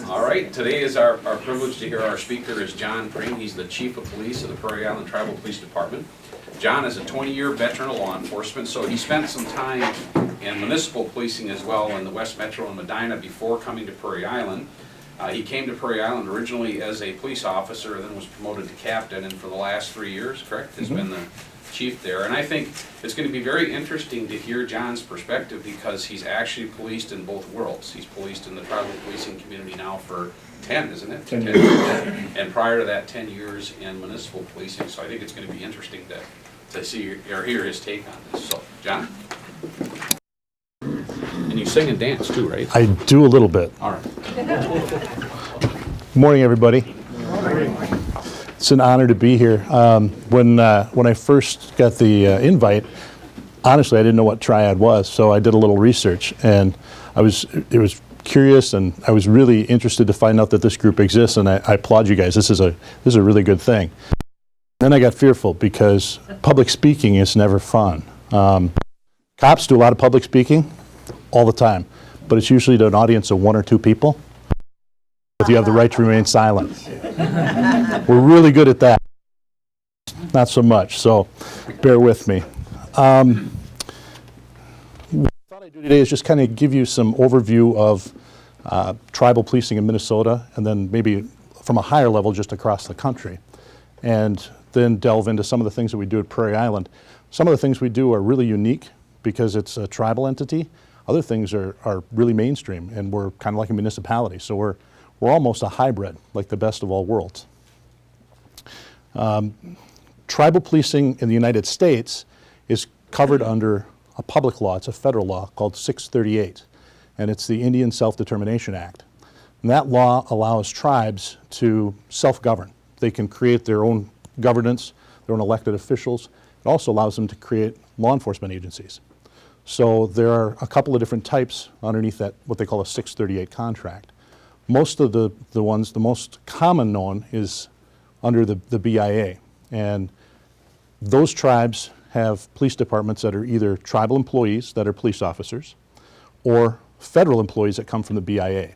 All right, today is our privilege to hear our speaker is John Priem. He's the Chief of Police of the Prairie Island Tribal Police Department. John is a 20-year veteran of law enforcement, so he spent some time in municipal policing as well in the West Metro and Medina before coming to Prairie Island. He came to Prairie Island originally as a police officer, then was promoted to captain, and for the last 3 years, correct, has been the chief there. And I think it's going to be very interesting to hear John's perspective because he's actually policed in both worlds. He's policed in the tribal policing community now for 10, isn't it? 10 years. And prior to that, 10 years in municipal policing. So I think it's going to be interesting to see or hear his take on this. So, John? And you sing and dance too, right? I do a little bit. All right. Good morning, everybody. Good morning. It's an honor to be here. When I first got the invite, honestly, I didn't know what TRIAD was, so I did a little research, and it was curious, and I was really interested to find out that this group exists, and I applaud you guys. This is a really good thing. Then I got fearful because public speaking is never fun. Cops do a lot of public speaking all the time, but it's usually to an audience of 1 or 2 people. If you have the right to remain silent. We're really good at that. Not so much, so bear with me. What I thought I'd do today is just kind of give you some overview of tribal policing in Minnesota, and then maybe from a higher level just across the country, and then delve into some of the things that we do at Prairie Island. Some of the things we do are really unique because it's a tribal entity. Other things are really mainstream, and we're kind of like a municipality, so we're almost a hybrid, like the best of all worlds. Tribal policing in the United States is covered under a public law. It's a federal law called 638, and it's the Indian Self-Determination Act. And that law allows tribes to self-govern. They can create their own governance, their own elected officials. It also allows them to create law enforcement agencies. So there are a couple of different types underneath that, what they call a 638 contract. Most of the ones, the most common known is under the BIA. And those tribes have police departments that are either tribal employees that are police officers or federal employees that come from the BIA.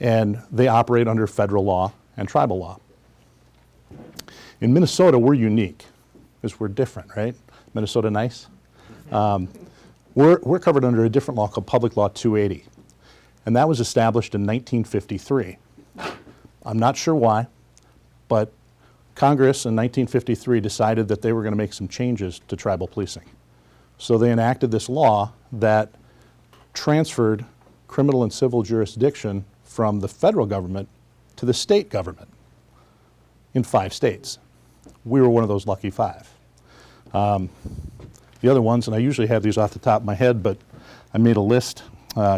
And they operate under federal law and tribal law. In Minnesota, we're unique because we're different, right? Minnesota nice? We're covered under a different law called Public Law 280. And that was established in 1953. I'm not sure why, but Congress in 1953 decided that they were going to make some changes to tribal policing. So they enacted this law that transferred criminal and civil jurisdiction from the federal government to the state government in 5 states. We were one of those lucky 5. The other ones, and I usually have these off the top of my head, but I made a list.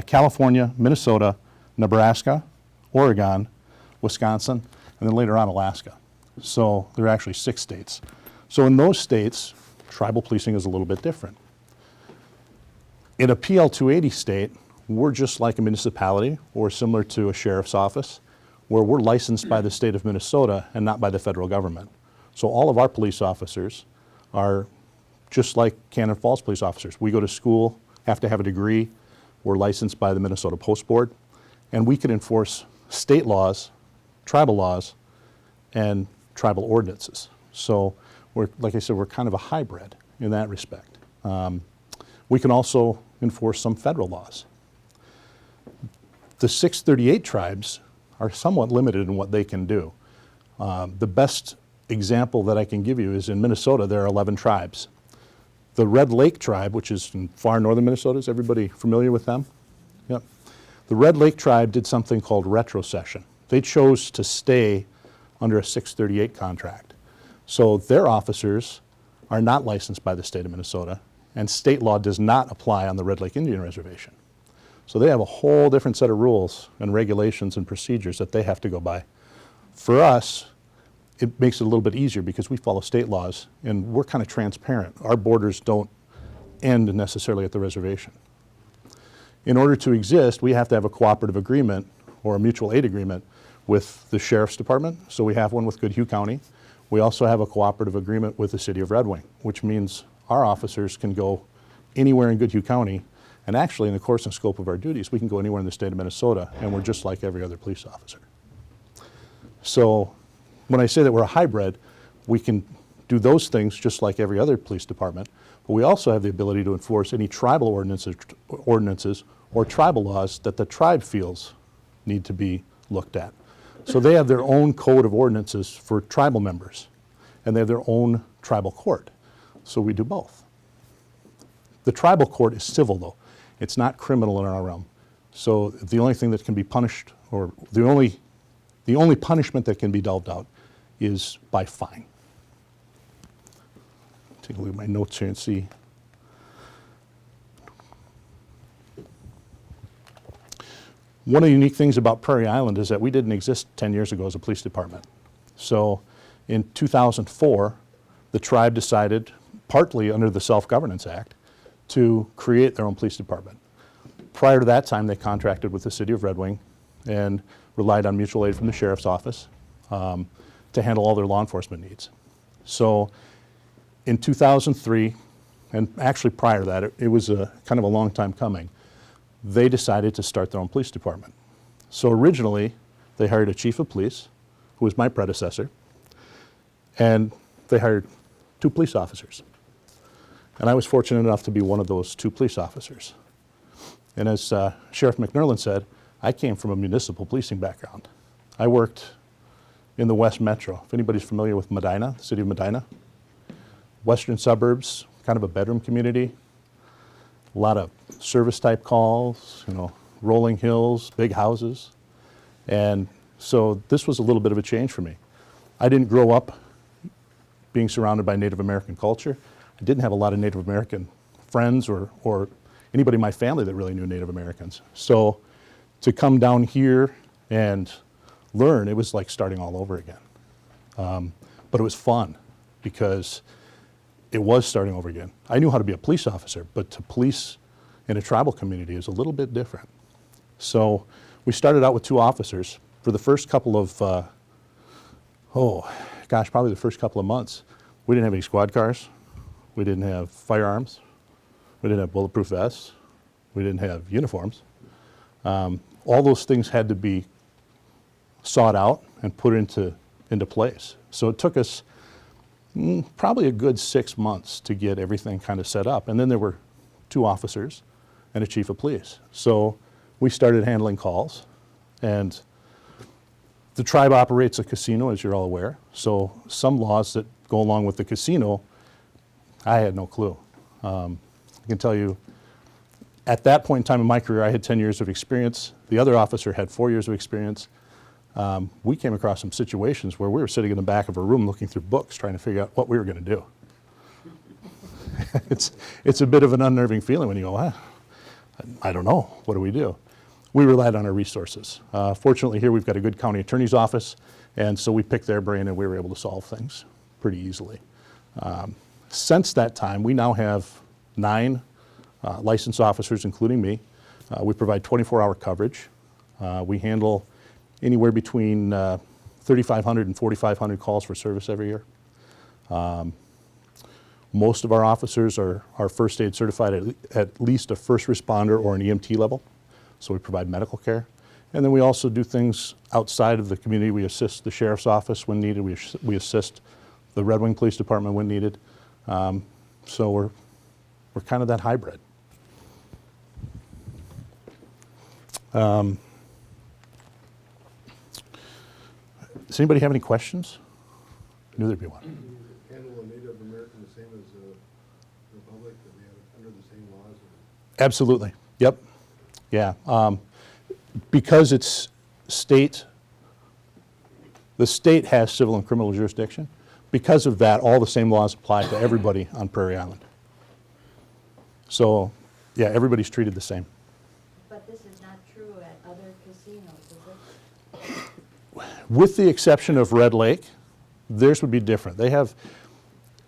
California, Minnesota, Nebraska, Oregon, Wisconsin, and then later on Alaska. So there are actually 6 states. So in those states, tribal policing is a little bit different. In a PL 280 state, we're just like a municipality or similar to a sheriff's office, where we're licensed by the state of Minnesota and not by the federal government. So all of our police officers are just like Cannon Falls police officers. We go to school, have to have a degree. We're licensed by the Minnesota Post Board, and we can enforce state laws, tribal laws, and tribal ordinances. So we're, like I said, we're kind of a hybrid in that respect. We can also enforce some federal laws. The 638 tribes are somewhat limited in what they can do. The best example that I can give you is in Minnesota, there are 11 tribes. The Red Lake tribe, which is in far northern Minnesota, is everybody familiar with them? Yep. The Red Lake tribe did something called retrocession. They chose to stay under a 638 contract. So their officers are not licensed by the state of Minnesota, and state law does not apply on the Red Lake Indian Reservation. So they have a whole different set of rules and regulations and procedures that they have to go by. For us, it makes it a little bit easier because we follow state laws and we're kind of transparent. Our borders don't end necessarily at the reservation. In order to exist, we have to have a cooperative agreement or a mutual aid agreement with the Sheriff's Department. So we have one with Goodhue County. We also have a cooperative agreement with the City of Red Wing, which means our officers can go anywhere in Goodhue County And actually, in the course and scope of our duties, we can go anywhere in the state of Minnesota, and we're just like every other police officer. So when I say that we're a hybrid, we can do those things just like every other police department, but we also have the ability to enforce any tribal ordinances or tribal laws that the tribe feels need to be looked at. So they have their own code of ordinances for tribal members, and they have their own tribal court. So we do both. The tribal court is civil, though. It's not criminal in our realm. So the only thing that can be punished, or the only punishment that can be doled out is by fine. Take a look at my notes here and see. One of the unique things about Prairie Island is that we didn't exist 10 years ago as a police department. So in 2004, the tribe decided, partly under the Self-Governance Act, to create their own police department. Prior to that time, they contracted with the city of Red Wing and relied on mutual aid from the sheriff's office to handle all their law enforcement needs. So in 2003, and actually prior to that, it was a kind of a long time coming, they decided to start their own police department. So originally, they hired a chief of police, who was my predecessor, and they hired 2 police officers. And I was fortunate enough to be one of those 2 police officers. And as Sheriff McNerlin said, I came from a municipal policing background. I worked in the West Metro. If anybody's familiar with Medina, the city of Medina, western suburbs, kind of a bedroom community, a lot of service type calls, rolling hills, big houses. And so this was a little bit of a change for me. I didn't grow up being surrounded by Native American culture. I didn't have a lot of Native American friends or anybody in my family that really knew Native Americans. So to come down here and learn, it was like starting all over again. But it was fun because it was starting over again. I knew how to be a police officer, but to police in a tribal community is a little bit different. So we started out with 2 officers. For the first couple of, probably the first couple of months, we didn't have any squad cars. We didn't have firearms. We didn't have bulletproof vests. We didn't have uniforms. All those things had to be sought out and put into place. So it took us probably a good 6 months to get everything kind of set up. And then there were 2 officers and a chief of police. So we started handling calls, and the tribe operates a casino, as you're all aware. So some laws that go along with the casino, I had no clue. I can tell you, at that point in time in my career, I had 10 years of experience. The other officer had 4 years of experience. We came across some situations where we were sitting in the back of a room looking through books trying to figure out what we were going to do. It's a bit of an unnerving feeling when you go, I don't know, what do we do? We relied on our resources. Fortunately here we've got a good county attorney's office, and so we picked their brain and we were able to solve things pretty easily. Since that time, we now have 9 licensed officers, including me. We provide 24-hour coverage. We handle anywhere between 3,500 and 4,500 calls for service every year. Most of our officers are first aid certified at least a first responder or an EMT level, so we provide medical care. And then we also do things outside of the community. We assist the sheriff's office when needed. We assist the Red Wing Police Department when needed. So we're kind of that hybrid. Does anybody have any questions? I knew there'd be one. Handle a Native American the same as the Republic, that they have under the same laws? Absolutely. Yep. Yeah. Because it's state, the state has civil and criminal jurisdiction. Because of that, all the same laws apply to everybody on Prairie Island. So, yeah, everybody's treated the same. But this is not true at other casinos, is it? With the exception of Red Lake, theirs would be different. They have,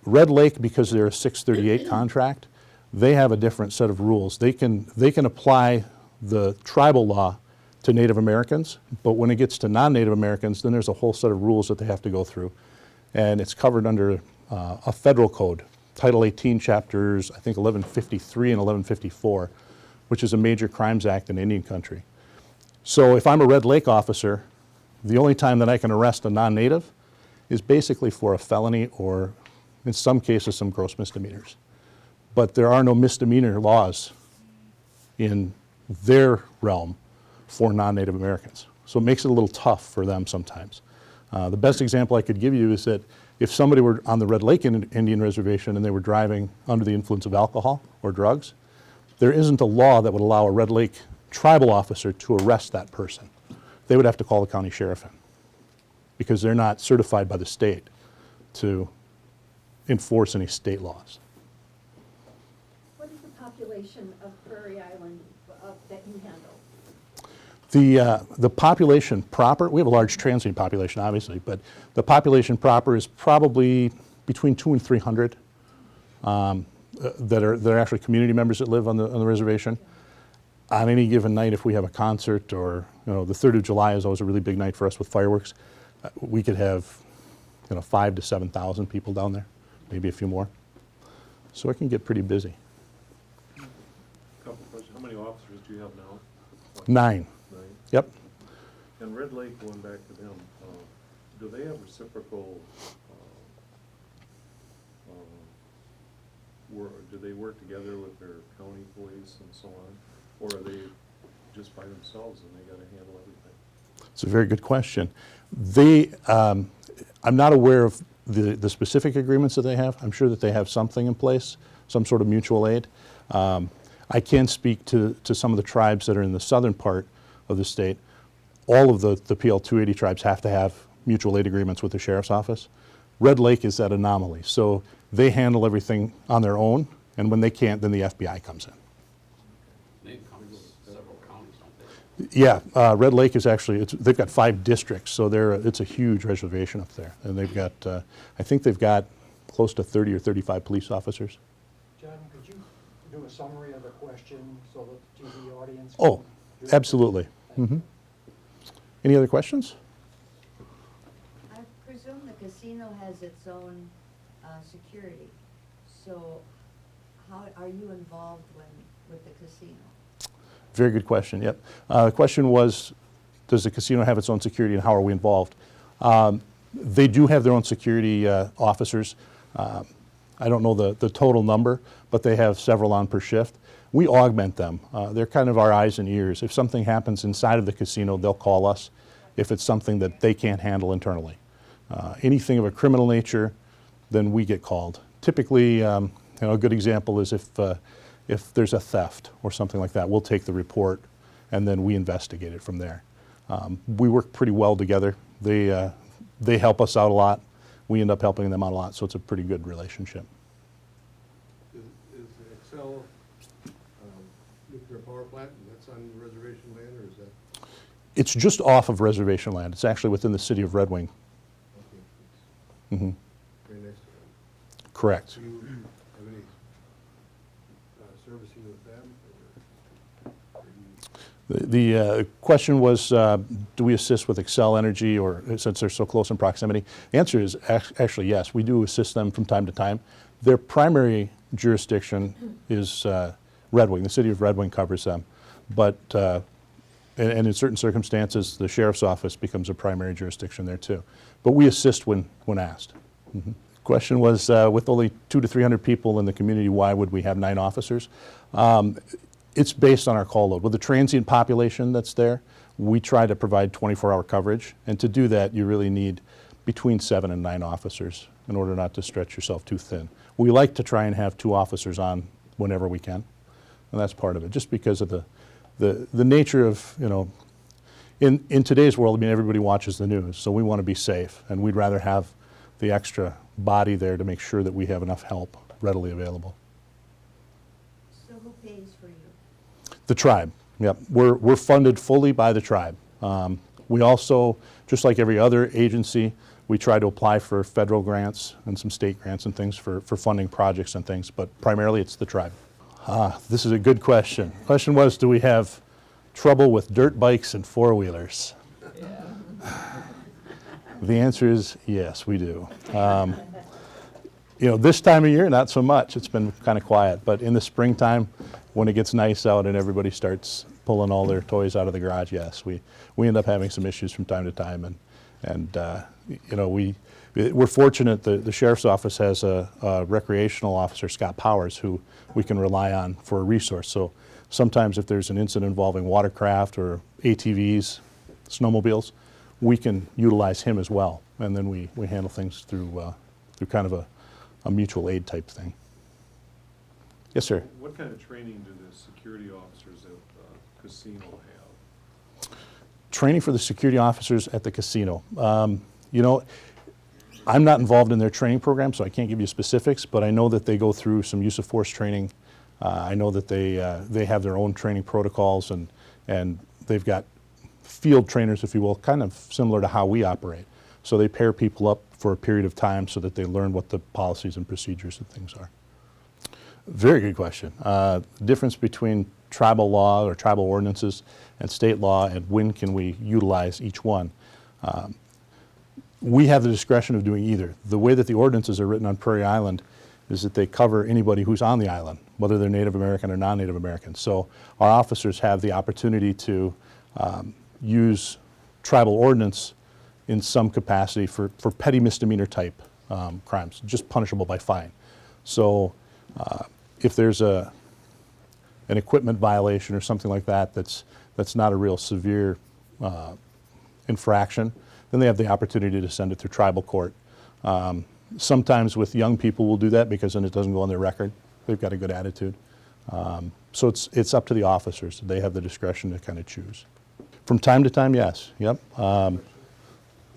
Red Lake, because they're a 638 contract, they have a different set of rules. They can apply the tribal law to Native Americans, but when it gets to non-Native Americans, then there's a whole set of rules that they have to go through. And it's covered under a federal code, Title 18 chapters, I think 1153 and 1154, which is a major crimes act in Indian country. So if I'm a Red Lake officer, the only time that I can arrest a non-native is basically for a felony or, in some cases, some gross misdemeanors. But there are no misdemeanor laws in their realm for non-Native Americans. So it makes it a little tough for them sometimes. The best example I could give you is that if somebody were on the Red Lake Indian Reservation and they were driving under the influence of alcohol or drugs, there isn't a law that would allow a Red Lake tribal officer to arrest that person. They would have to call the county sheriff in because they're not certified by the state to enforce any state laws. What is the population of Prairie Island that you handle? The population proper, we have a large transient population, obviously, but the population proper is probably between 200 and 300 that are actually community members that live on the reservation. On any given night, if we have a concert or, the 3rd of July is always a really big night for us with fireworks, we could have, 5,000 to 7,000 people down there, maybe a few more. So it can get pretty busy. Couple questions. How many officers do you have now? 9. 9? Yep. And Red Lake, going back to them, do they have reciprocal, do they work together with their county police and so on? Or are they just by themselves and they gotta handle everything? It's a very good question. I'm not aware of the specific agreements that they have. I'm sure that they have something in place, some sort of mutual aid. I can speak to some of the tribes that are in the southern part of the state. All of the PL 280 tribes have to have mutual aid agreements with the sheriff's office. Red Lake is that anomaly. So they handle everything on their own, and when they can't, then the FBI comes in. They encompass several counties, don't they? Yeah, Red Lake is actually, they've got 5 districts, so it's a huge reservation up there. And they've got, I think they've got close to 30 or 35 police officers. John, could you do a summary of the question so that the TV audience? Oh, can hear it? absolutely. Any other questions? I presume the casino has its own security, so how are you involved with the casino? Very good question, yep. The question was, does the casino have its own security and how are we involved? They do have their own security officers. I don't know the total number, but they have several on per shift. We augment them. They're kind of our eyes and ears. If something happens inside of the casino, they'll call us if it's something that they can't handle internally. Anything of a criminal nature, then we get called. Typically, a good example is if there's a theft or something like that, we'll take the report and then we investigate it from there. We work pretty well together. They help us out a lot. We end up helping them out a lot, so it's a pretty good relationship. Is the Excel nuclear power plant, that's on reservation land, or is that? It's just off of reservation land. It's actually within the city of Red Wing. Okay, Mm-hmm. it's right next to it. Correct. Do you have any servicing with them, or do you? The question was, do we assist with Excel Energy, or since they're so close in proximity? The answer is actually yes. We do assist them from time to time. Their primary jurisdiction is Red Wing. The city of Red Wing covers them. But, and in certain circumstances, the sheriff's office becomes a primary jurisdiction there too. But we assist when asked. Question was, with only 200 to 300 people in the community, why would we have 9 officers? It's based on our call load. With the transient population that's there, we try to provide 24-hour coverage. And to do that, you really need between 7 and 9 officers in order not to stretch yourself too thin. We like to try and have 2 officers on whenever we can. And that's part of it, just because of the nature of, in today's world, I mean, everybody watches the news, so we want to be safe. And we'd rather have the extra body there to make sure that we have enough help readily available. So who pays for you? The tribe, yep. We're funded fully by the tribe. We also, just like every other agency, we try to apply for federal grants and some state grants and things for funding projects and things, but primarily it's the tribe. This is a good question. The question was, do we have trouble with dirt bikes and 4-wheelers? Yeah. The answer is yes, we do. This time of year, not so much. It's been kind of quiet. But in the springtime, when it gets nice out and everybody starts pulling all their toys out of the garage, yes, we end up having some issues from time to time. We're fortunate the sheriff's office has a recreational officer, Scott Powers, who we can rely on for a resource. So sometimes if there's an incident involving watercraft or ATVs, snowmobiles, we can utilize him as well. And then we handle things through kind of a mutual aid type thing. Yes, sir. What kind of training do the security officers at the casino have? Training for the security officers at the casino. I'm not involved in their training program, so I can't give you specifics, but I know that they go through some use of force training. I know that they have their own training protocols, and they've got field trainers, if you will, kind of similar to how we operate. So they pair people up for a period of time so that they learn what the policies and procedures and things are. Very good question. The difference between tribal law or tribal ordinances and state law, and when can we utilize each one. We have the discretion of doing either. The way that the ordinances are written on Prairie Island is that they cover anybody who's on the island, whether they're Native American or non-Native American. So our officers have the opportunity to use tribal ordinance in some capacity for petty misdemeanor type crimes, just punishable by fine. So if there's an equipment violation or something like that that's not a real severe infraction, then they have the opportunity to send it through tribal court. Sometimes with young people we'll do that because then it doesn't go on their record. They've got a good attitude. So it's up to the officers. They have the discretion to kind of choose. From time to time, yes. Yep.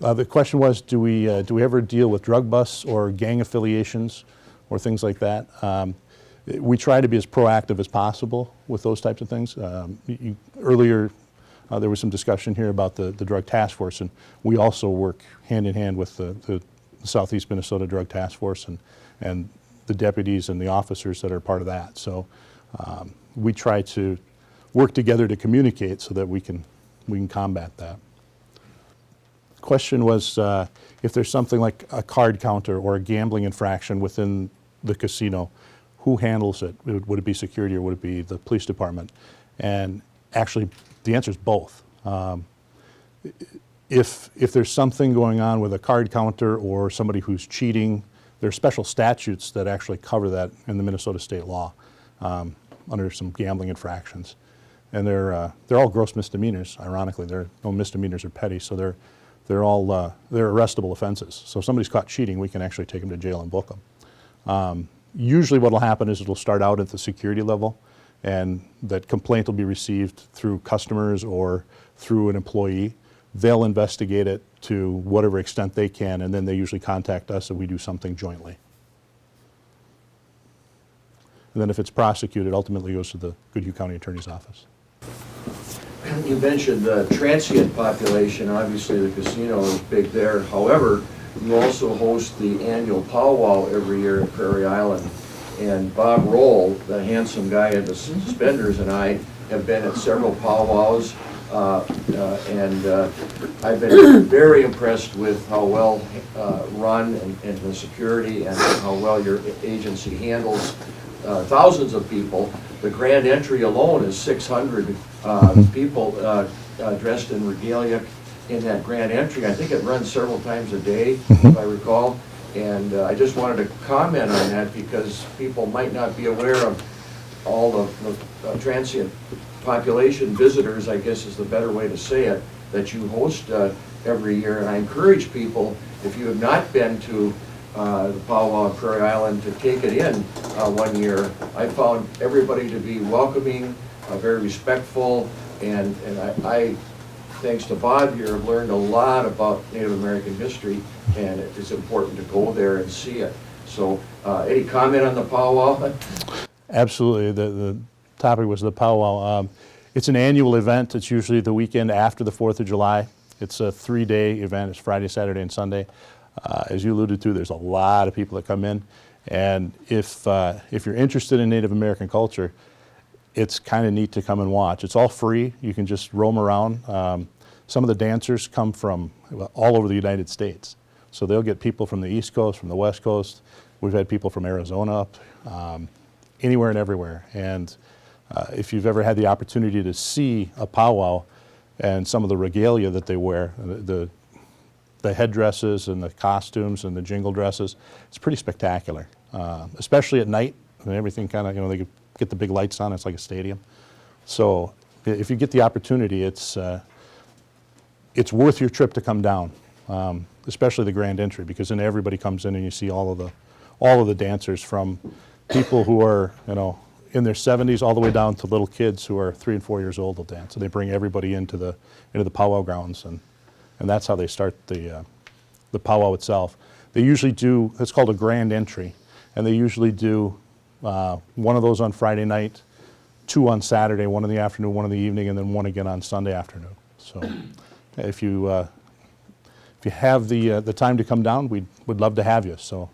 The question was, do we ever deal with drug busts or gang affiliations or things like that? We try to be as proactive as possible with those types of things. Earlier, there was some discussion here about the drug task force, and we also work hand in hand with the Southeast Minnesota Drug Task Force and the deputies and the officers that are part of that. So we try to work together to communicate so that we can combat that. Question was if there's something like a card counter or a gambling infraction within the casino, who handles it? Would it be security or would it be the police department? And actually, the answer is both. If there's something going on with a card counter or somebody who's cheating, there are special statutes that actually cover that in the Minnesota state law under some gambling infractions. And they're all gross misdemeanors, ironically. No misdemeanors are petty, so they're arrestable offenses. So if somebody's caught cheating, we can actually take them to jail and book them. Usually what will happen is it'll start out at the security level, and that complaint will be received through customers or through an employee. They'll investigate it to whatever extent they can, and then they usually contact us and we do something jointly. And then if it's prosecuted, ultimately goes to the Goodhue County Attorney's Office. You mentioned the transient population. Obviously the casino is big there. However, you also host the annual Powwow every year at Prairie Island. And Bob Roll, the handsome guy in the suspenders, and I have been at several powwows. I've been very impressed with how well run and the security and how well your agency handles thousands of people. The grand entry alone is 600 people dressed in regalia in that grand entry. I think it runs several times a day, if I recall. And I just wanted to comment on that because people might not be aware of all the transient population visitors, I guess is the better way to say it, that you host every year. And I encourage people, if you have not been to the Powwow on Prairie Island, to take it in one year. I found everybody to be welcoming, very respectful, and I, thanks to Bob here, have learned a lot about Native American history, and it's important to go there and see it. So any comment on the Powwow? Absolutely. The topic was the Powwow. It's an annual event. It's usually the weekend after the 4th of July. It's a 3-day event. It's Friday, Saturday, and Sunday. As you alluded to, there's a lot of people that come in. And if you're interested in Native American culture, it's kind of neat to come and watch. It's all free. You can just roam around. Some of the dancers come from all over the United States. So they'll get people from the East Coast, from the West Coast. We've had people from Arizona up, anywhere and everywhere. And if you've ever had the opportunity to see a powwow and some of the regalia that they wear, the headdresses and the costumes and the jingle dresses, it's pretty spectacular, especially at night and everything kind of, they get the big lights on, it's like a stadium. So if you get the opportunity, it's worth your trip to come down, especially the grand entry, because then everybody comes in and you see all of the dancers, from people who are, in their 70s all the way down to little kids who are 3 and 4 years old will dance. So they bring everybody into the powwow grounds, and that's how they start the powwow itself. They usually do, it's called a grand entry, and they usually do one of those on Friday night, 2 on Saturday, 1 in the afternoon, 1 in the evening, and then 1 again on Sunday afternoon. So if you have the time to come down, we'd love to have you. So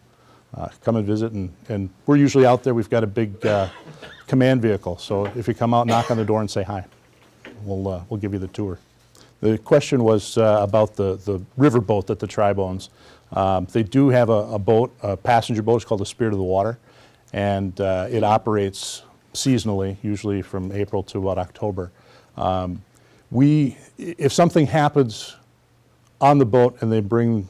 come and visit, and we're usually out there. We've got a big command vehicle, so if you come out, knock on the door and say hi. We'll give you the tour. The question was about the riverboat that the tribe owns. They do have a boat, a passenger boat. It's called the Spirit of the Water, and it operates seasonally, usually from April to about October. If something happens on the boat and they bring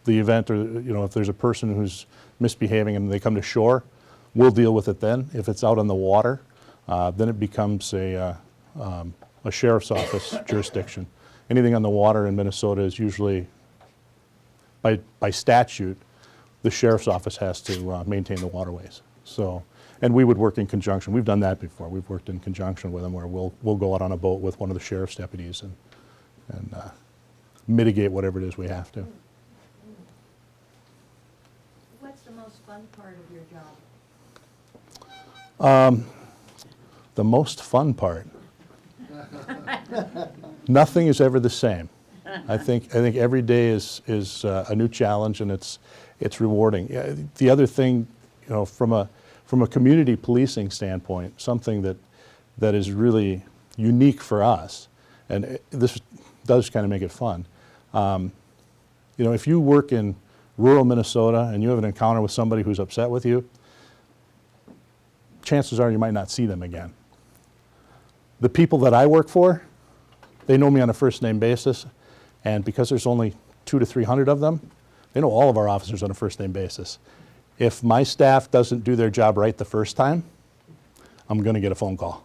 the event, or if there's a person who's misbehaving and they come to shore, we'll deal with it then. If it's out on the water, then it becomes a sheriff's office jurisdiction. Anything on the water in Minnesota is usually, by statute, the sheriff's office has to maintain the waterways. So, and we would work in conjunction. We've done that before. We've worked in conjunction with them, where we'll go out on a boat with one of the sheriff's deputies and mitigate whatever it is we have to. What's the most fun part of your job? The most fun part. Nothing is ever the same. I think every day is a new challenge, and it's rewarding. Yeah, the other thing, from a community policing standpoint, something that is really unique for us, and this does kind of make it fun. If you work in rural Minnesota and you have an encounter with somebody who's upset with you, chances are you might not see them again. The people that I work for, they know me on a first name basis, and because there's only 200 to 300 of them, they know all of our officers on a first name basis. If my staff doesn't do their job right the first time, I'm going to get a phone call.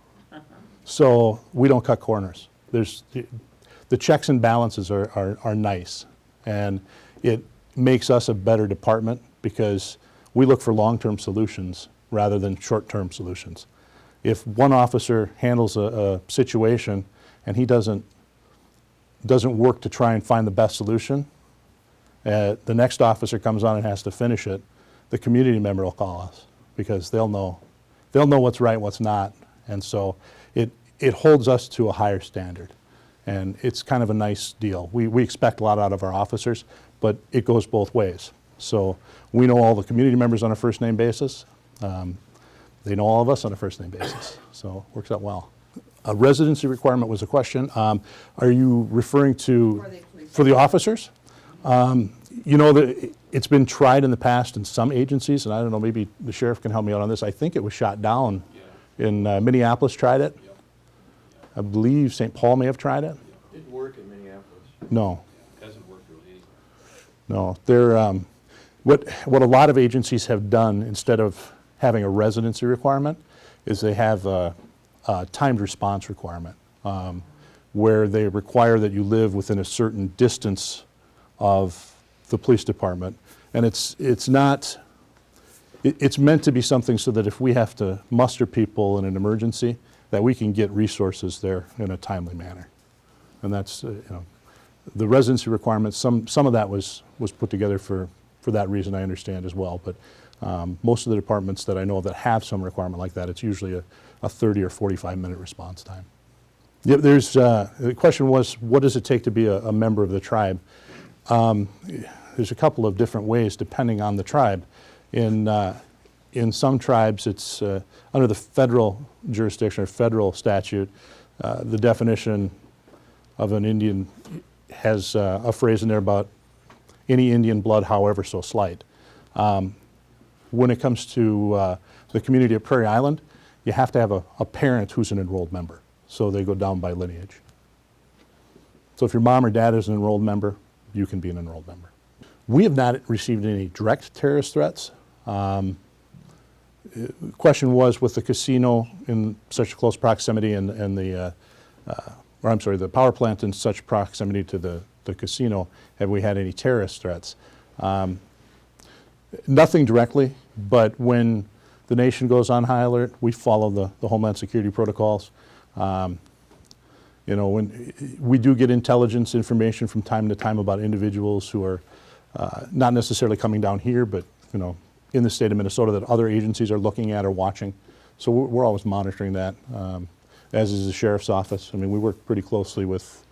So we don't cut corners. The checks and balances are nice, and it makes us a better department because we look for long-term solutions rather than short-term solutions. If one officer handles a situation and he doesn't work to try and find the best solution, the next officer comes on and has to finish it, the community member will call us because they'll know what's right, what's not, and so it holds us to a higher standard, and it's kind of a nice deal. We expect a lot out of our officers, but it goes both ways. So we know all the community members on a first name basis. They know all of us on a first name basis, so it works out well. A residency requirement was a question. Are you referring to for the officers? It's been tried in the past in some agencies, and I don't know, maybe the sheriff can help me out on this. I think it was shot down in Minneapolis, tried it. I believe St. Paul may have tried it. Didn't work in Minneapolis. No. Hasn't worked really. No. They're, what a lot of agencies have done, instead of having a residency requirement, is they have a timed response requirement, where they require that you live within a certain distance of the police department. And it's meant to be something so that if we have to muster people in an emergency, that we can get resources there in a timely manner. And that's, the residency requirements, some of that was put together for that reason, I understand as well. But most of the departments that I know of that have some requirement like that, it's usually a 30 or 45-minute response time. Yeah, the question was, what does it take to be a member of the tribe? There's a couple of different ways depending on the tribe. In some tribes, it's under the federal jurisdiction or federal statute. The definition of an Indian has a phrase in there about any Indian blood, however so slight. when it comes to the community of Prairie Island, you have to have a parent who's an enrolled member. So they go down by lineage. So if your mom or dad is an enrolled member, you can be an enrolled member. We have not received any direct terrorist threats. The question was, with the casino in such close proximity and the power plant in such proximity to the casino, have we had any terrorist threats? Nothing directly, but when the nation goes on high alert, we follow the Homeland Security protocols. You know, when we do get intelligence information from time to time about individuals who are not necessarily coming down here, but you know, in the state of Minnesota that other agencies are looking at or watching. So we're always monitoring that, as is the sheriff's office. I mean, we work pretty closely with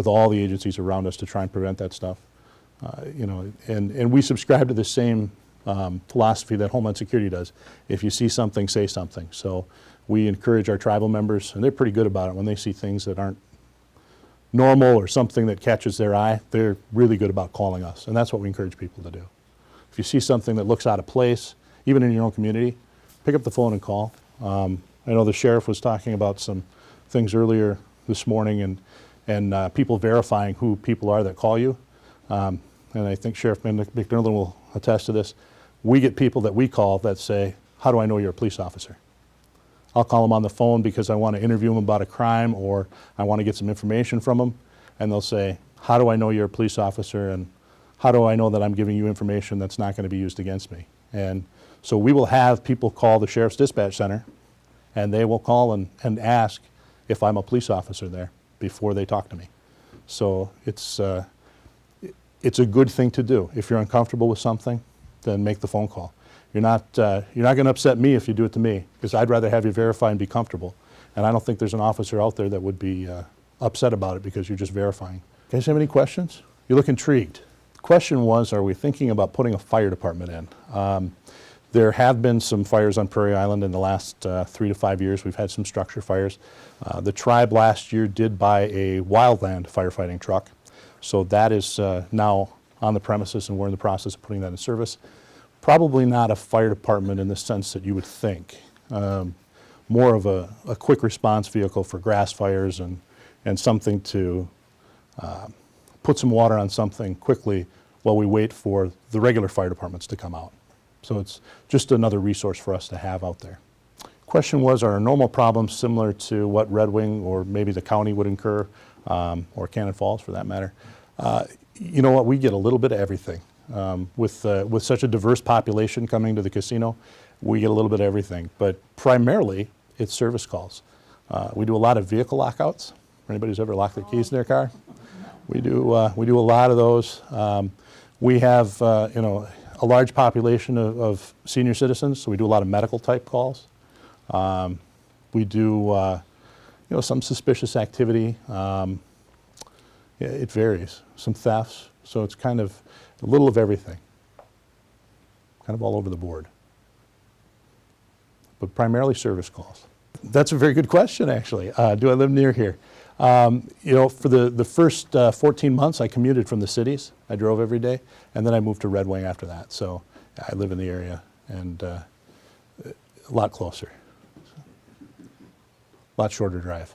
all the agencies around us to try and prevent that stuff. You know, and we subscribe to the same philosophy that Homeland Security does. If you see something, say something. So we encourage our tribal members, and they're pretty good about it, when they see things that aren't normal or something that catches their eye, they're really good about calling us. And that's what we encourage people to do. If you see something that looks out of place, even in your own community, pick up the phone and call. I know the sheriff was talking about some things earlier this morning and people verifying who people are that call you. And I think Sheriff McNerlin will attest to this. We get people that we call that say, how do I know you're a police officer? I'll call them on the phone because I want to interview them about a crime, or I want to get some information from them. And they'll say, how do I know you're a police officer? And how do I know that I'm giving you information that's not going to be used against me? And so we will have people call the Sheriff's Dispatch Center, and they will call and ask if I'm a police officer there before they talk to me. So it's a good thing to do. If you're uncomfortable with something, then make the phone call. You're not going to upset me if you do it to me, because I'd rather have you verify and be comfortable. And I don't think there's an officer out there that would be upset about it because you're just verifying. You guys have any questions? You look intrigued. The question was, are we thinking about putting a fire department in? There have been some fires on Prairie Island in the last 3 to 5 years. We've had some structure fires. The tribe last year did buy a wildland firefighting truck. So that is now on the premises, and we're in the process of putting that in service. Probably not a fire department in the sense that you would think. More of a quick response vehicle for grass fires and something to put some water on something quickly while we wait for the regular fire departments to come out. So it's just another resource for us to have out there. Question was, are normal problems similar to what Red Wing or maybe the county would incur, or Cannon Falls for that matter? You know what, we get a little bit of everything. With such a diverse population coming to the casino, we get a little bit of everything. But primarily, it's service calls. We do a lot of vehicle lockouts. Anybody who's ever locked their keys in their car? We do a lot of those. We have you know, a large population of senior citizens, so we do a lot of medical type calls. We do you know, some suspicious activity. Yeah, it varies. Some thefts. So it's kind of a little of everything. Kind of all over the board. But primarily service calls. That's a very good question, actually. Do I live near here? You know, for the first 14 months, I commuted from the cities. I drove every day, and then I moved to Red Wing after that. So I live in the area, and a lot closer. A lot shorter drive.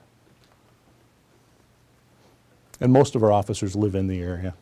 And most of our officers live in the area.